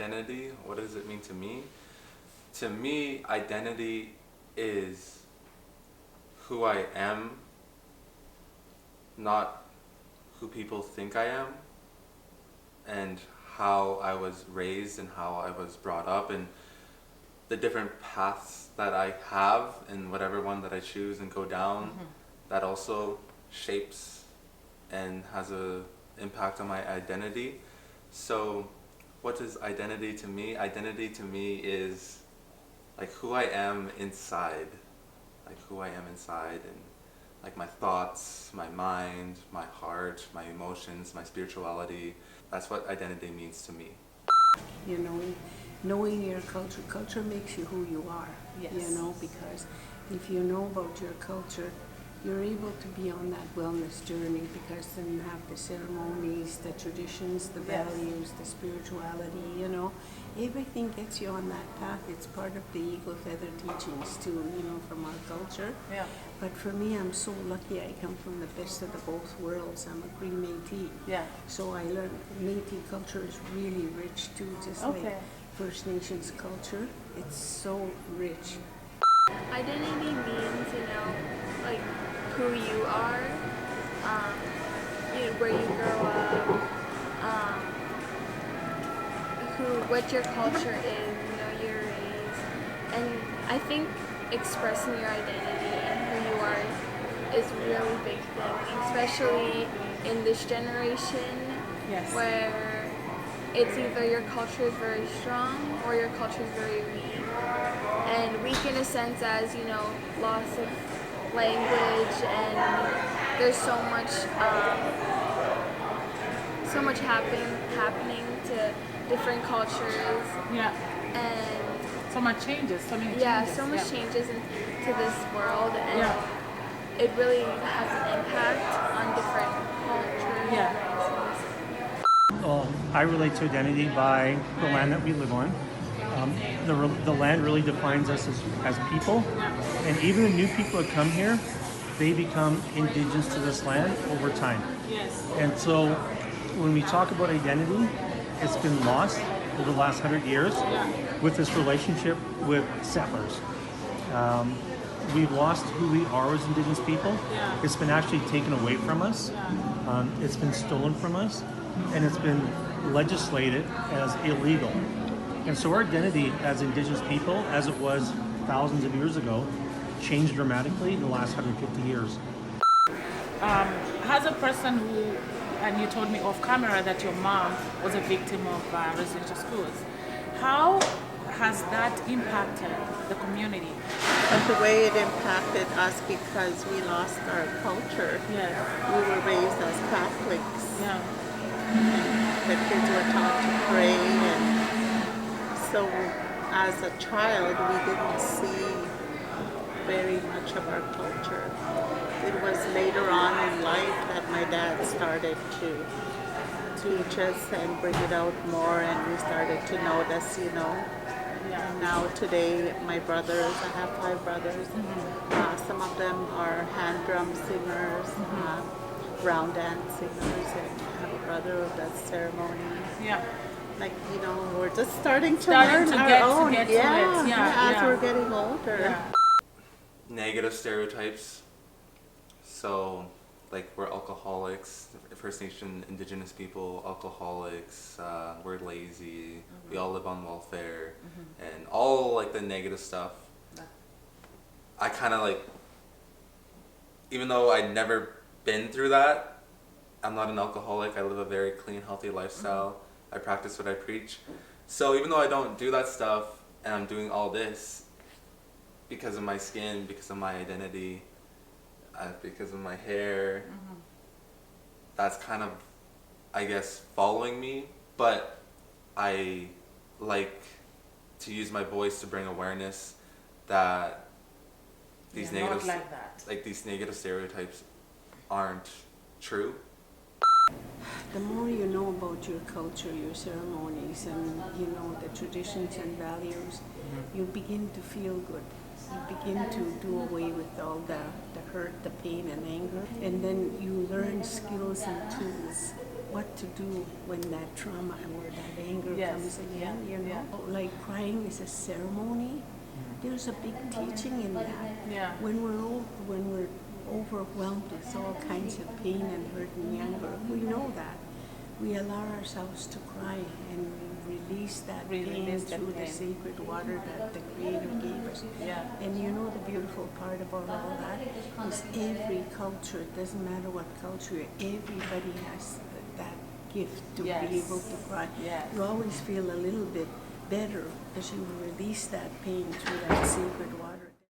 identity, what does it mean to me? To me, identity is who I am, not who people think I am, and how I was raised and how I was brought up, and the different paths that I have and whatever one that I choose and go down, that also shapes and has a impact on my identity. So what is identity to me? Identity to me is like who I am inside, and like my thoughts, my mind, my heart, my emotions, my spirituality. That's what identity means to me. You know, knowing your culture makes you who you are. Yes. You know, because if you know about your culture, you're able to be on that wellness journey, because then you have the ceremonies, the traditions, the Yes. values, the spirituality, you know. Everything gets you on that path. It's part of the eagle feather teachings too, you know, from our culture. Yeah. But for me, I'm so lucky I come from the best of the both worlds. I'm a Cree Métis. Yeah. So I learned Métis culture is really rich too, just like Okay. First Nations culture. It's so rich. Identity means, like who you are, where you grow up, what your culture is, your race. And I think expressing your identity and who you are is a really big thing, especially in this generation Yes. where it's either your culture is very strong or your culture is very weak. And weak in a sense as, loss of language, and there's so much happening to different cultures, Yeah. and So much changes. So many changes. yeah, so much changes into this world, and Yeah. it really has an impact on different cultures. Yeah. I relate to identity by the land that we live on. The land really defines us as people, and even the new people that come here, they become indigenous to this land over time. Yes. And so when we talk about identity, it's been lost over the last 100 years with this relationship with settlers. We've lost who we are as indigenous people. Yeah. It's been actually taken away from us. It's been stolen from us, and it's been legislated as illegal. And so our identity as indigenous people, as it was thousands of years ago, changed dramatically in the last 150 years. As a person who, and you told me off camera that your mom was a victim of residential schools, how has that impacted the community? But the way it impacted us, because we lost our culture. Yeah. We were raised as Catholics. Yeah. The kids were taught to pray, and so as a child we didn't see very much of our culture. It was later on in life that my dad started to teach us and bring it out more, and we started to notice, And now today, my brothers, I have 5 brothers. Some of them are hand drum singers, round dance singers, and I have a brother who does ceremonies. Yeah. We're just starting to Starting learn to our get to own. get to it. Yeah, as yeah. we're getting older. Yeah. Negative stereotypes. So, like, we're alcoholics, First Nation Indigenous people, alcoholics, we're lazy, we all live on welfare, and all, like, the negative stuff. I kind of, like, even though I'd never been through that, I'm not an alcoholic, I live a very clean, healthy lifestyle, I practice what I preach. So even though I don't do that stuff, and I'm doing all this, because of my skin, because of my identity, because of my hair, that's kind of, I guess, following me. But I like to use my voice to bring awareness that these Yeah, negative, not like that. like these negative stereotypes aren't true. The more you know about your culture, your ceremonies, and the traditions and values, you begin to feel good. You begin to do away with all the hurt, the pain, and anger, and then you learn skills and tools what to do when that trauma or that anger Yes, comes again, yeah, you know. yeah. Like crying is a ceremony. There's a big teaching in that. Yeah. When we're overwhelmed with all kinds of pain and hurt and anger, we know that. We allow ourselves to cry and we release that pain Release that through the pain. sacred water that the Creator gave us. Yeah. And you know the beautiful part about all that is every culture, it doesn't matter what culture, everybody has that gift to be Yes. able to cry. Yes. You always feel a little bit better as you release that pain through that sacred water.